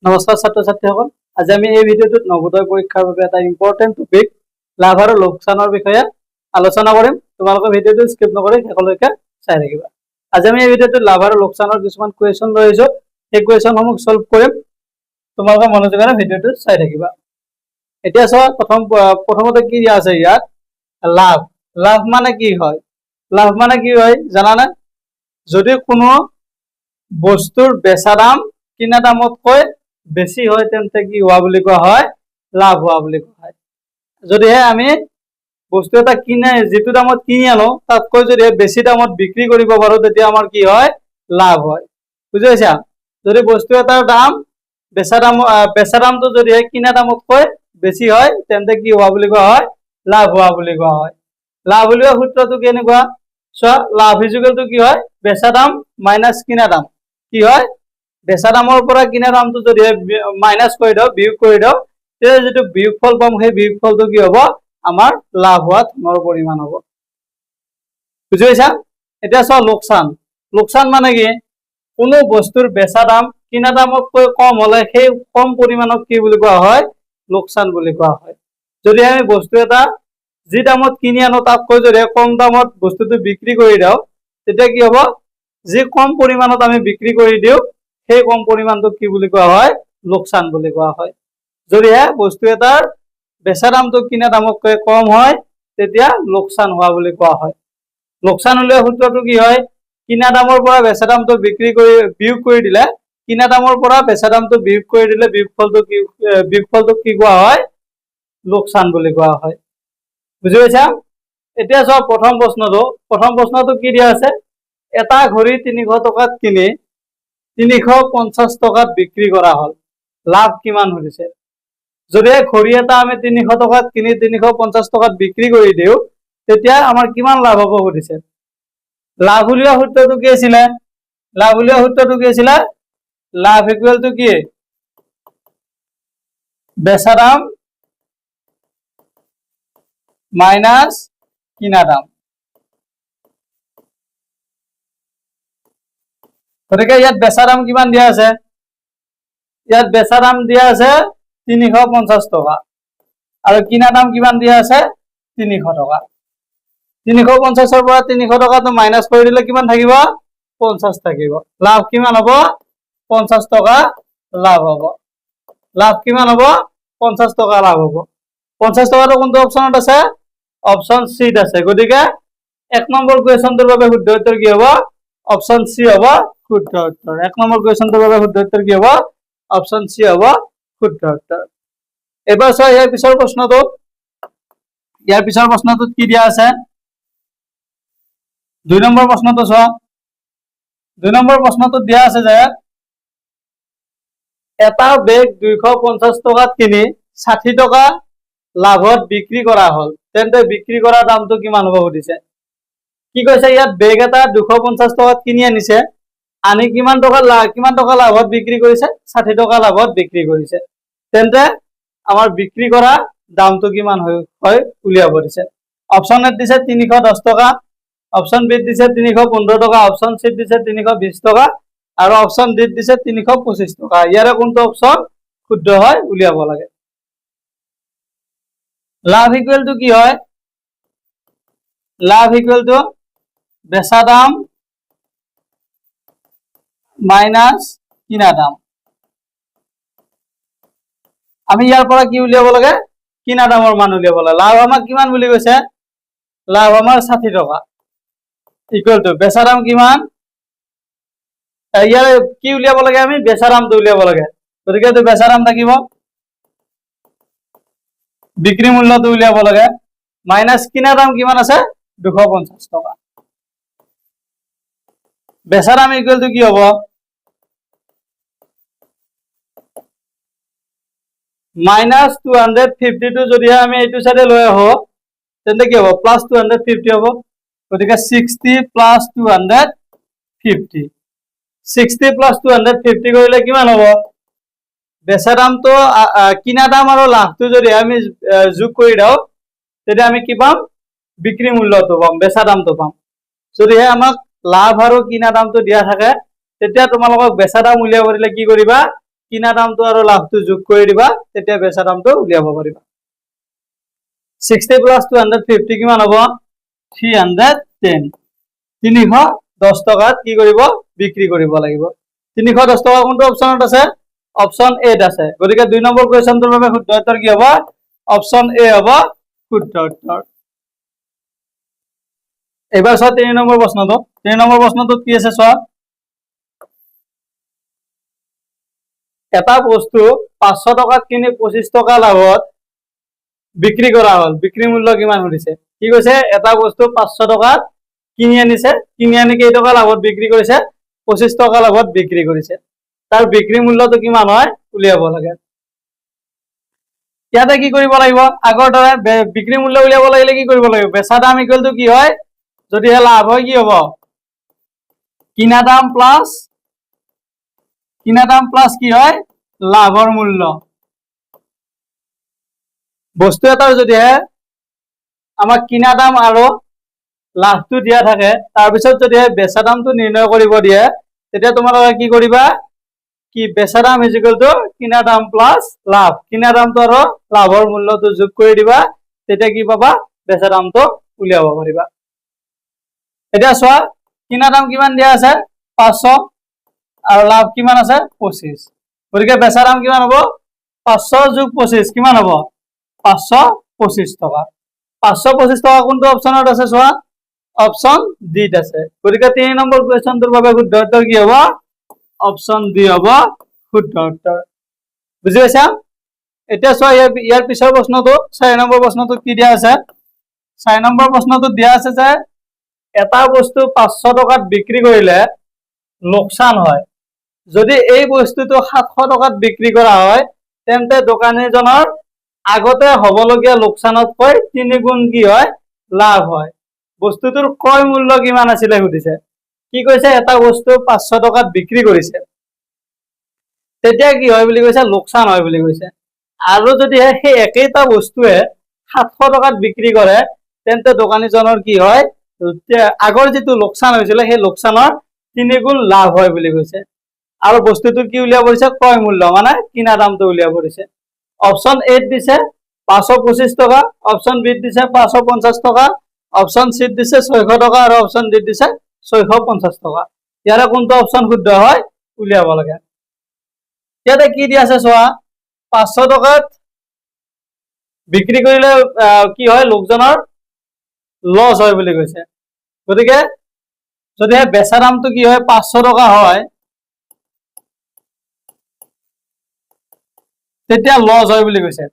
নমস্কাৰ ছাত্ৰ ছাত্ৰীসকল, আজি আমি এই ভিডিঅ'টোত নবোদয় পৰীক্ষাৰ বাবে এটা ইম্পৰ্টেণ্ট টপিক লাভ আৰু লোকচানৰ বিষয়ে আলোচনা কৰিম। তোমালোকে ভিডিঅ'টো স্কিপ নকৰি শেষলৈকে চাই থাকিবা। আজি আমি এই ভিডিঅ'টোত লাভ আৰু লোকচানৰ কিছুমান কুৱেশ্যন লৈ আহিছোঁ, সেই কুৱেশ্যনসমূহ সলভ কৰিম। তোমালোকে মনোযোগেৰে ভিডিঅ'টো চাই থাকিবা। এতিয়া চোৱা, প্ৰথমতে কি দিয়া আছে ইয়াত, লাভ। লাভ মানে কি হয়? লাভ মানে কি হয় জানানে? যদি কোনো বস্তুৰ বেচা দাম কিনা দামতকৈ বেছি হয় তেন্তে কি হোৱা বুলি কোৱা হয়? লাভ হোৱা বুলি কোৱা হয়। যদিহে আমি বস্তু এটা যিটো দামত কিনি আনো তাতকৈ যদি বেছি দামত বিক্ৰী কৰিব পাৰো তেতিয়া আমাৰ কি হয়? লাভ হয়। বুজি পাইছা? যদি বস্তু এটাৰ দাম বেচা দামটো যদিহে কিনা দামতকৈ বেছি হয় তেন্তে কি হোৱা বুলি কোৱা হয়? লাভ হোৱা বুলি কোৱা হয়। লাভ উলিওৱা সূত্ৰটো কেনেকুৱা? চোৱা, লাভ ইজুকেলটো কি হয়? বেচা দাম মাইনাছ কিনা দাম। কি হয়? বেচা দামৰ পৰা কিনা দামটো যদি মাইনাছ কৰি দিওঁ, বিয়োগ কৰি দিওঁ, তেতিয়া যিটো বিয়োগফল পাম সেই বিয়োগফলটো কি হ'ব? আমাৰ লাভ হোৱা ধনৰ পৰিমাণ হ'ব। বুজি পাইছা? এতিয়া চোৱা, লোকচান। লোকচান মানে কি? কোনো বস্তুৰ বেচা দাম কিনা দামতকৈ কম হলে সেই কম পৰিমাণক কি বুলি কোৱা হয়? লোকচান বুলি কোৱা হয়। যদি আমি বস্তু এটা যি দামত কিনি আনো তাতকৈ যদি কম দামত বস্তুটো বিক্ৰী কৰি দিওঁ তেতিয়া কি হ'ব? যি কম পৰিমাণত আমি বিক্ৰী কৰি দিওঁ সেই কম পৰিমাণটোক কি বুলি কোৱা হয়? লোকচান বুলি কোৱা হয়। যদিহে বস্তু এটাৰ বেচা দামটো কিনা দামতকৈ কম হয় তেতিয়া লোকচান হোৱা বুলি কোৱা হয়। লোকচান উলিওৱা সূত্ৰটো কি হয়? কিনা দামৰ পৰা বেচা দামটো বিয়োগ কৰি দিলে, কিনা দামৰ পৰা বেচা দামটো বিয়োগ কৰি দিলে বিয়োগফলটোক কি কোৱা হয়? লোকচান বুলি কোৱা হয়। বুজি পাইছা? এতিয়া চোৱা, প্ৰথম প্ৰশ্নটো কি দিয়া আছে? এটা ঘড়ী 300 টকাত কিনি 350 টকাত বিক্ৰী কৰা হল, লাভ কিমান হৈছে? যদি ঘড়ী এটা আমি 300 টকাত কিনি 350 টকাত বিক্ৰী কৰি দিওঁ তেতিয়া আমাৰ কিমান লাভ হ'ব সুধিছে। লাভ উলিওৱা সূত্ৰটো কি আছিলে? লাভ ইকুৱেলটো কি? বেচা দাম মাইনাছ কিনা দাম। গতিকে ইয়াত বেচা দাম কিমান দিয়া আছে? ইয়াত বেচা দাম দিয়া আছে 350 টকা আৰু কিনা দাম কিমান দিয়া আছে? 300 টকা। 350ৰ পৰা 300 টকাটো মাইনাছ কৰি দিলে কিমান থাকিব? 50 থাকিব। লাভ কিমান হ'ব? 50 টকা লাভ হ'ব। লাভ কিমান হ'ব? 50 টকা লাভ হ'ব। 50 টকাটো কোনটো অপচনত আছে? অপচন চিত আছে। গতিকে 1 নম্বৰ কুৱেশ্যনটোৰ বাবে শুদ্ধ উত্তৰ কি হ'ব? অপচন চি হ'ব শুদ্ধ উত্তৰ। 1 নম্বৰ কুৱেশ্যনটোৰ বাবে শুদ্ধ উত্তৰ কি হ'ব? অপচন চি হ'ব শুদ্ধ উত্তৰ। এবাৰ চোৱা ইয়াৰ পিছৰ প্ৰশ্নটোত কি দিয়া আছে? 2 নম্বৰ প্ৰশ্নটো চোৱা। 2 নম্বৰ প্ৰশ্নটোত দিয়া আছে যে এটা বেগ 250 টকাত কিনি 60 টকা লাভত বিক্ৰী কৰা হল, তেন্তে বিক্ৰী কৰা দামটো কিমান হ'ব সুধিছে। কি কৈছে ইয়াত? বেগ এটা 250 টকাত কিনি আনিছে, আনি কিমান টকা লাভত বিক্ৰী কৰিছে? 60 টকা লাভত বিক্ৰী কৰিছে। তেন্তে আমাৰ বিক্ৰী কৰা দামটো কিমান হয় উলিয়াব দিছে। অপচন এত দিছে 310 টকা, অপচন বিত দিছে 315 টকা, অপচন চিত দিছে 320 টকা আৰু অপচন ডিত দিছে 325 টকা। ইয়াৰে কোনটো অপচন শুদ্ধ হয় উলিয়াব লাগে। লাভ ইকুৱেলটো কি হয়? লাভ ইকুৱেলটো বেচা দাম মাইনাছ কিনা দাম। আমি ইয়াৰ পৰা কি উলিয়াব লাগে? কিনা দামৰ মান উলিয়াব লাগে। লাভ আমাক কিমান বুলি কৈছে? লাভ আমাৰ 60 টকা ইকুৱেলটো বেচা দাম কিমান? ইয়াৰ কি উলিয়াব লাগে? আমি বেচা দামটো উলিয়াব লাগে। গতিকে এইটো বেচা দাম থাকিব, বিক্ৰী মূল্যটো উলিয়াব লাগে, মাইনাছ কিনা দাম কিমান আছে? 250 টকা। বেচা দাম ইকুৱেলটো কি হ'ব? মাইনাছ 250 যদিহে আমি এইটো চাইডে লৈ আহো তেন্তে কি হ'ব? প্লাছ 250 হ'ব। গতিকে 60 প্লাছ 250, 60 প্লাছ 250 কৰিলে কিমান হ'ব? বেচা দামটো কিনা দাম আৰু লাভটো যদি আমি যোগ কৰি দিওঁ তেতিয়া আমি কি পাম? বিক্ৰী মূল্যটো পাম, বেচা দামটো পাম। যদিহে আমাক লাভ আৰু কিনা দামটো দিয়া থাকে তেতিয়া তোমালোকক বেচা দাম উলিয়াব দিলে কি কৰিবা? কিনা দামটো আৰু লাভটো যোগ কৰি দিবা, তেতিয়া বেচা দামটো উলিয়াব পাৰিবা। 60 + 250 কিমান হ'ব? 310। 310 টকাত কি কৰিব? বিক্ৰী কৰিব লাগিব। 310 টকা কোনটো অপচনত আছে? অপচন এত আছে। গতিকে 2 নম্বৰ কুৱেশ্যনটোৰ বাবে শুদ্ধ উত্তৰ কি হ'ব? অপচন এ হ'ব শুদ্ধ উত্তৰ। এবাৰ চোৱা 3 নম্বৰ প্ৰশ্নটো। 3 নম্বৰ প্ৰশ্নটোত কি আছে চোৱা। এটা বস্তু 500 টকাত কিনি 25 টকা লাভত বিক্ৰী কৰা হ'ল। বিক্ৰী মূল্য কিমান সুধিছে? কি কৈছে? এটা বস্তু 500 টকাত কিনি আনিছে, কিনি আনি কেই টকা লাভত বিক্ৰী কৰিছে? 25 টকা লাভত বিক্ৰী কৰিছে। তাৰ বিক্ৰী মূল্যটো কিমান হয় উলিয়াব লাগে। ইয়াতে কি কৰিব লাগিব? আগৰ দৰে বিক্ৰী মূল্য উলিয়াব লাগিলে কি কৰিব লাগিব? বেচা দাম ইকুৱেল টু কি হয়? যদিহে লাভ হয় কি হ'ব? কিনা দাম প্লাস কি হয়? লাভৰ মূল্য। বস্তু এটাৰ যদিহে আমাক কিনা দাম আৰু লাভটো দিয়া থাকে, তাৰপিছত যদিহে বেচা দামটো নিৰ্ণয় কৰিব দিয়ে, তেতিয়া তোমালোকে কি কৰিবা? কি বেচা দাম ইজ ইকুৱেল টু কিনা দাম প্লাস লাভ। কিনা দামটো আৰু লাভৰ মূল্যটো যোগ কৰি দিবা, তেতিয়া কি পাবা? বেচা দামটো উলিয়াব পাৰিবা। এতিয়া চোৱা, কিনা দাম কিমান দিয়া আছে? 500 আৰু লাভ কিমান আছে? 25। গতিকে বেচা দাম কিমান হ'ব? 500 যোগ 25 কিমান হ'ব? 525 টকা। 525 টকা কোনটো অপচনত আছে চোৱা? অপচন ডিত আছে। গতিকে 3 নম্বৰ কুৱেশ্যনটোৰ বাবে শুদ্ধ উত্তৰ কি হ'ব? অপচন ডি হ'ব শুদ্ধ উত্তৰ। বুজি পাইছা? এতিয়া চোৱা ইয়াৰ পিছৰ প্ৰশ্নটো 4 নম্বৰ প্ৰশ্নটো কি দিয়া আছে? 4 নম্বৰ প্ৰশ্নটোত দিয়া আছে যে এটা বস্তু 500 টকাত বিক্ৰী কৰিলে লোকচান হয়। যদি এই বস্তুটো 700 টকাত বিক্ৰী কৰা হয়, তেন্তে দোকানীজনৰ আগতে হবলগীয়া লোকচানতকৈ 3 গুণ কি হয়? লাভ হয়। বস্তুটোৰ ক্ৰয় মূল্য কিমান আছিলে সুধিছে। কি কৈছে? এটা বস্তু 500 টকাত বিক্ৰী কৰিছে, তেতিয়া কি হয় বুলি কৈছে? লোকচান হয় বুলি কৈছে। আৰু যদিহে সেই একেটা বস্তুৱে 700 টকাত বিক্ৰী কৰে, তেন্তে দোকানীজনৰ কি হয়? আগৰ যিটো লোকচান হৈছিলে সেই লোকচানৰ 3 গুণ লাভ হয় বুলি কৈছে। আৰু বস্তুটোৰ কি উলিয়াব দিছে? ক্ৰয় মূল্য মানে কিনা দামটো উলিয়াব দিছে। অপচন এত দিছে 525 টকা, অপচন বিত দিছে 550 টকা, অপচন চিত দিছে 600 টকা আৰু অপচন ডিত দিছে 650 টকা। ইয়াৰে কোনটো অপচন শুদ্ধ হয় উলিয়াব লাগে। ইয়াতে কি দি আছে চোৱা, 500 টকাত বিক্ৰী কৰিলে কি হয়? লোকজনৰ লছ হয় বুলি কৈছে। গতিকে যদিহে বেচা দামটো কি হয়? 500 টকা হয়, তেতিয়া লছ হয় বুলি কৈছে।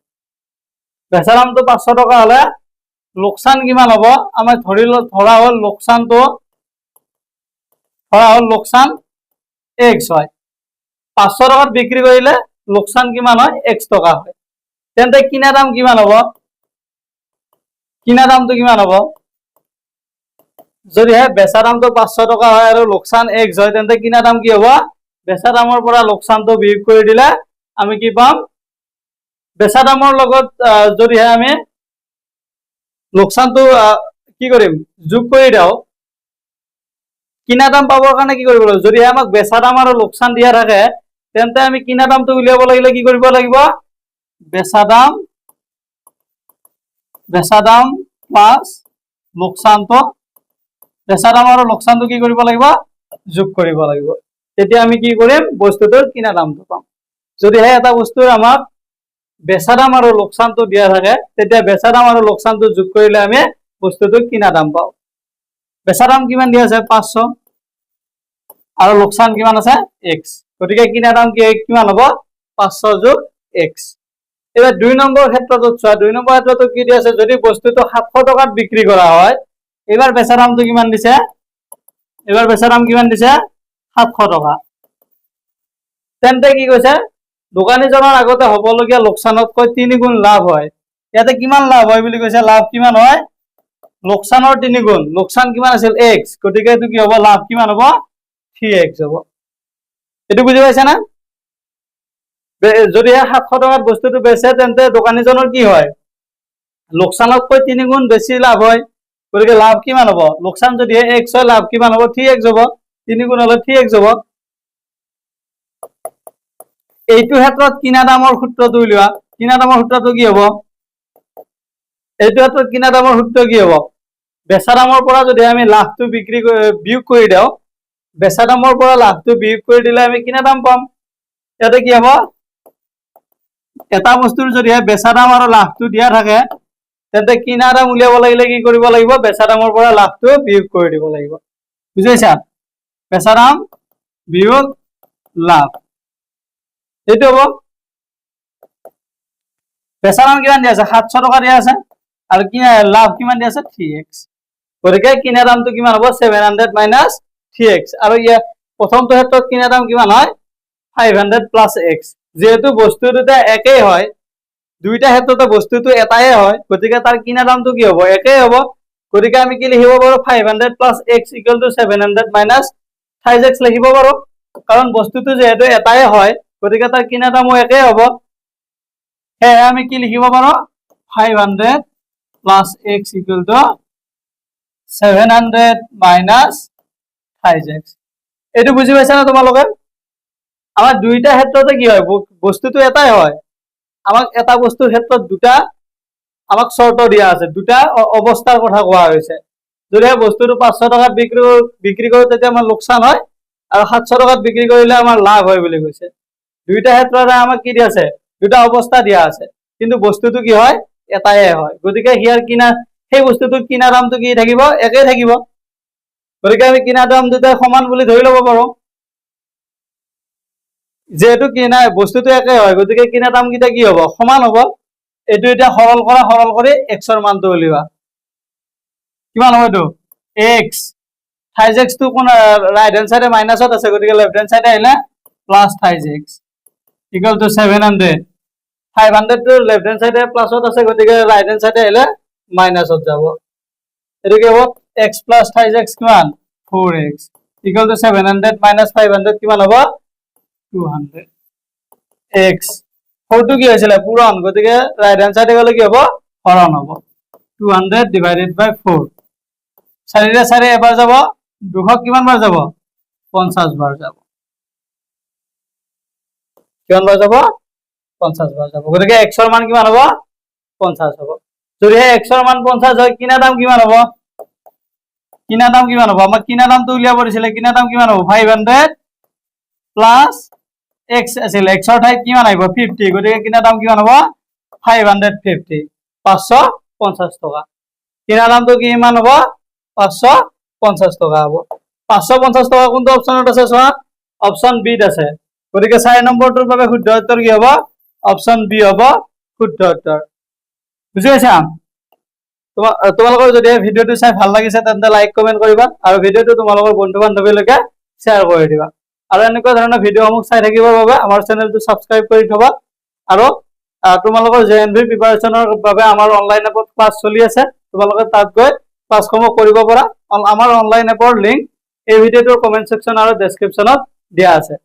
বেচা দামটো 500 টকা হলে লোকচান কিমান হ'ব? আমাৰ ধৰা হ'ল লোকচান x হয়। 500 টকাত বিক্ৰী কৰিলে লোকচান কিমান হয়? x টকা হয়। তেন্তে কিনা দাম কিমান হ'ব? কিনা দামটো কিমান হ'ব? যদিহে বেচা দামটো 500 টকা হয় আৰু লোকচান x হয়, তেন্তে কিনা দাম কি হ'ব? বেচা দামৰ পৰা লোকচানটো বিয়োগ কৰি দিলে আমি কি পাম? বেচা দামৰ লগত যদিহে আমি লোকচানটো কি কৰিম? যোগ কৰি দিওঁ, কিনা দাম পাবৰ কাৰণে কি কৰিব লাগিব? যদিহে আমাক বেচা দাম আৰু লোকচান দিয়া থাকে, তেন্তে আমি কিনা দামটো উলিয়াব লাগিলে কি কৰিব লাগিব? বেচা দাম প্লাস লোকচানটো, বেচা দাম আৰু লোকচানটো কি কৰিব লাগিব? যোগ কৰিব লাগিব। তেতিয়া আমি কি কৰিম? বস্তুটোৰ কিনা দামটো পাম। যদিহে এটা বস্তুৰ আমাক বেচা দাম আৰু লোকচানটো দিয়া থাকে, তেতিয়া বেচা দাম আৰু লোকচানটো যোগ কৰিলে আমি বস্তুটোৰ কিনা দাম পাওঁ। বেচা দাম কিমান দিয়া আছে? 500 আৰু লোকচান কিমান আছে? x। গতিকে কিনা দাম কিমান হ'ব? 500 যোগ x। এবার 2 নম্বৰ ক্ষেত্ৰটোত চোৱা, 2 নম্বৰ ক্ষেত্ৰটো কি দি আছে? যদি বস্তুটো 700 টকাত বিক্ৰী কৰা হয়, এবাৰ বেচা দামটো কিমান দিছে? এবাৰ বেচা দাম কিমান দিছে? 700 টকা। তেন্তে কি কৈছে? দোকানীজনৰ আগতে হবলগীয়া লোকচানতকৈ 3 গুণ লাভ হয়। ইয়াতে কিমান লাভ হয় বুলি কৈছে? লাভ কিমান হয়? লোকচানৰ 3 গুণ। লোকচান কিমান আছিল? x। গতিকে এইটো কি হ'ব? লাভ কিমান হ'ব? 3x হ'ব। এইটো বুজি পাইছা না? যদিহে 700 টকাত বস্তুটো বেচে, তেন্তে দোকানীজনৰ কি হয়? লোকচানতকৈ 3 গুণ বেছি লাভ হয়। গতিকে লাভ কিমান হ'ব? লোকচান যদিহে x হয়, লাভ কিমান হ'ব? 3x হ'ব। 3 গুণ হলে 3x হ'ব। এইটো ক্ষেত্ৰত কিনা দামৰ সূত্ৰটো উলিওৱা কিনা দামৰ সূত্ৰটো কি হ'ব এইটো ক্ষেত্ৰত কিনা দামৰ সূত্ৰ কি হ'ব বেচা দামৰ পৰা যদি আমি লাভটো বিয়োগ কৰি দিওঁ বেচা দামৰ পৰা লাভটো বিয়োগ কৰি দিলে আমি কিনা দাম পাম ইয়াতে কি হ'ব এটা বস্তুৰ যদি বেচা দাম আৰু লাভটো দিয়া থাকে তেন্তে কিনা দাম উলিয়াব লাগিলে কি কৰিব লাগিব বেচা দামৰ পৰা লাভটো বিয়োগ কৰি দিব লাগিব বুজিছা বেচা দাম বিয়োগ লাভ এইটো হ'ব বেচা দাম কিমান দিয়া আছে 700 টকা দিয়া আছে আৰু কিনা লাভ কিমান দিয়া আছে 3x গতিকে কিনা দামটো কিমান হ'ব 700 মাইনাছ 3x আৰু ইয়াৰ প্ৰথমটো ক্ষেত্ৰত কিনা দাম কিমান হয় 500 প্লাছ x যেহেতু বস্তু দুটা একেই হয় দুইটা ক্ষেত্ৰতে বস্তুটো এটাই হয় গতিকে তাৰ কিনা দামটো কি হ'ব একেই হ'ব গতিকে আমি কি লিখিব পাৰো 500 plus x equal to 700 minus 5x লিখিব পাৰো কাৰণ বস্তুটো যেহেতু এটাই হয় গতিকে তাৰ কিনা দামো একেই হ'ব সেয়ে আমি কি লিখিব পাৰো 500 plus x equal to 700 minus 5x এইটো বুজি পাইছা না তোমালোকে আমাৰ দুইটা ক্ষেত্ৰতে কি হয় বস্তুটো এটাই হয় আমাক এটা বস্তুৰ ক্ষেত্ৰত দুটা আমাক শৰ্ত দিয়া আছে দুটা অৱস্থাৰ কথা কোৱা হৈছে যদি বস্তুটো 500 টকাত বিক্ৰী কৰো তেতিয়া আমাৰ লোকসান হয় আৰু 700 টকাত বিক্ৰী কৰিলে আমাৰ লাভ হয় বুলি কৈছে দুইটা ক্ষেত্ৰতে আমাক কি দিয়া আছে দুটা অৱস্থা দিয়া আছে কিন্তু বস্তুটো কি হয় এটাই হয় গতিকে হিয়াৰ কিনা সেই বস্তুটোৰ কিনা দামটো কি থাকিব একেই থাকিব গতিকে আমি কিনা দাম দুটা সমান বুলি ধৰি ল'ব পাৰো যেহেতু কিনা বস্তুটো একে হয় গতিকে কিনা দাম কিটা কি হ'ব সমান হ'ব এটো এটা সৰল কৰি x ৰ মানটো উলিওৱা কিমান হ'ব এটো x 5x টো কোন ৰাইট হ্যান্ড সাইডে মাইনাসত আছে গতিকে লেফট হ্যান্ড সাইডে আহিলে প্লাস 5x ইকুয়াল টু 700 500 টো লেফট হ্যান্ড সাইডে প্লাসত আছে গতিকে রাইট হ্যান্ড সাইডে আহিলে মাইনাসত যাব এটো কি হ'ব x plus 5x কিমান 4x ইকুয়াল টু 700 minus 500 কিমান হ'ব 200 x 4 টো কি হৈছিল পূৰণ গতিকে ৰাইট হ্যান্ড সাইডে গলে কি হ'ব হৰণ হ'ব 200 divided by 4 চাৰিৰে চাৰি এবাৰ যাব 200 কিমান বাৰ যাব 50 বাৰ যাব কিমান বাৰ যাব 50 বাৰ যাব গতিকে x ৰ মান কিমান হ'ব 50 হ'ব যদি x ৰ মান 50 হয় কিনা দাম কিমান হ'ব আমাৰ কিনা দামটো উলিয়াব দিছিলে কিনা দাম কিমান হ'ব 500 প্লাস x আছিল x ৰ ঠাইত কিমান আহিব 50 গতিকে কিনা দাম কিমান হ'ব 550 550 টকা কিনা দামটো কিমান হ'ব 550 টকা হ'ব 550 টকা কোনটো অপচনত আছে চোৱা অপচন বি ত আছে গতিকে 4 নম্বৰটোৰ বাবে শুদ্ধ উত্তৰ কি হ'ব অপচন বি হ'ব শুদ্ধ উত্তৰ বুজি পাইছা তোমালোকৰ যদি ভিডিওটো চাই ভাল লাগিছে তেন্তে লাইক কমেন্ট কৰিবা আৰু ভিডিওটো তোমালোকৰ বন্ধু বান্ধৱীলৈকে শ্বেয়াৰ কৰি দিবা আৰু এনেকুৱা ধৰণৰ ভিডিওসমূহ চাই থাকিবৰ বাবে আমাৰ চেনেলটো সাবস্ক্ৰাইব কৰি থবা আৰু তোমালোকৰ জেএনভি প্ৰিপাৰেচনৰ বাবে আমাৰ অনলাইন এপত ক্লাছ চলি আছে তোমালোকে তাত গৈ ক্লাছসমূহ কৰিব পাৰা আমাৰ অনলাইন এপৰ লিংক এই ভিডিওটোৰ কমেন্ট সেকশন আৰু ডেসক্ৰিপচনত দিয়া আছে